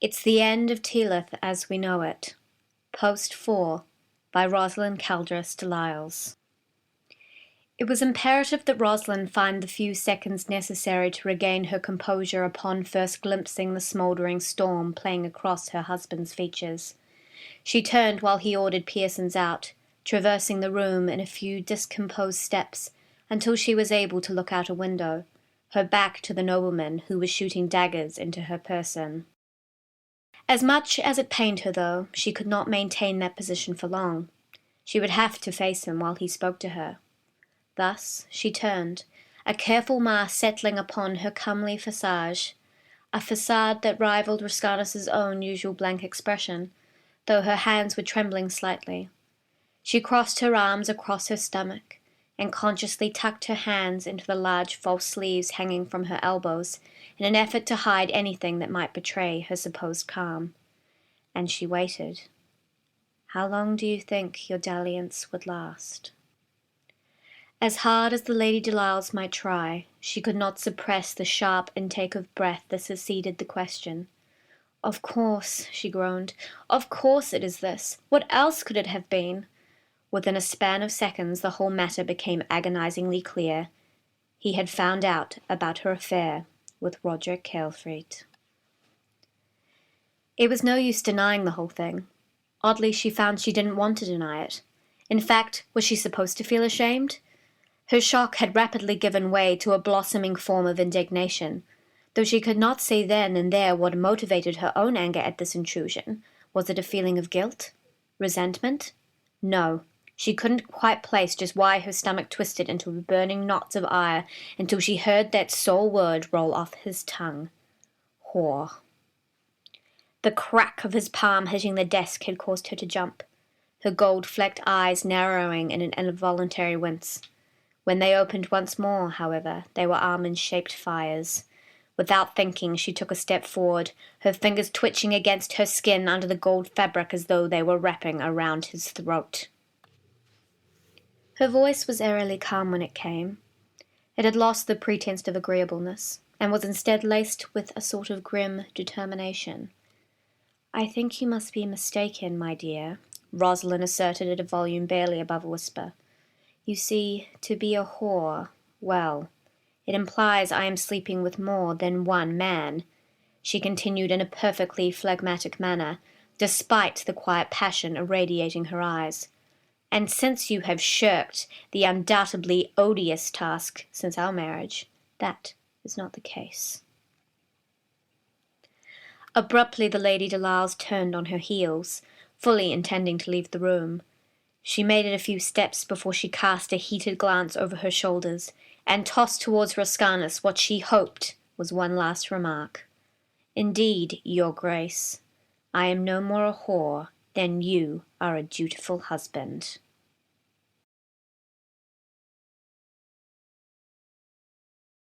It's the End of Telath as We Know It. Post 4 by Roslynn Kaldres de Lylles. It was imperative that Roslynn find the few seconds necessary to regain her composure upon first glimpsing the smouldering storm playing across her husband's features. She turned while he ordered Pearsons out, traversing the room in a few discomposed steps until she was able to look out a window, her back to the nobleman who was shooting daggers into her person. As much as it pained her, though, she could not maintain that position for long. She would have to face him while he spoke to her. Thus she turned, a careful mask settling upon her comely visage, a facade that rivaled Roscarnis's own usual blank expression, though her hands were trembling slightly. She crossed her arms across her stomach, and consciously tucked her hands into the large false sleeves hanging from her elbows, in an effort to hide anything that might betray her supposed calm. And she waited. How long do you think your dalliance would last? As hard as the Lady de Lylles might try, she could not suppress the sharp intake of breath that succeeded the question. Of course, she groaned. Of course it is this. What else could it have been? Within a span of seconds the whole matter became agonizingly clear. He had found out about her affair with Roderic Kaldres. It was no use denying the whole thing. Oddly, she found she didn't want to deny it. In fact, was she supposed to feel ashamed? Her shock had rapidly given way to a blossoming form of indignation. Though she could not say then and there what motivated her own anger at this intrusion, was it a feeling of guilt? Resentment? No. She couldn't quite place just why her stomach twisted into burning knots of ire until she heard that sole word roll off his tongue. Whore. The crack of his palm hitting the desk had caused her to jump, her gold-flecked eyes narrowing in an involuntary wince. When they opened once more, however, they were almond-shaped fires. Without thinking, she took a step forward, her fingers twitching against her skin under the gold fabric as though they were wrapping around his throat. Her voice was eerily calm when it came. It had lost the pretense of agreeableness, and was instead laced with a sort of grim determination. "I think you must be mistaken, my dear," Roslynn asserted at a volume barely above a whisper. "You see, to be a whore, well, it implies I am sleeping with more than one man," she continued in a perfectly phlegmatic manner, despite the quiet passion irradiating her eyes. "And since you have shirked the undoubtedly odious task since our marriage, that is not the case." Abruptly the Lady de Lylles turned on her heels, fully intending to leave the room. She made it a few steps before she cast a heated glance over her shoulders, and tossed towards Roscarnis what she hoped was one last remark. "Indeed, your Grace, I am no more a whore than you are a dutiful husband."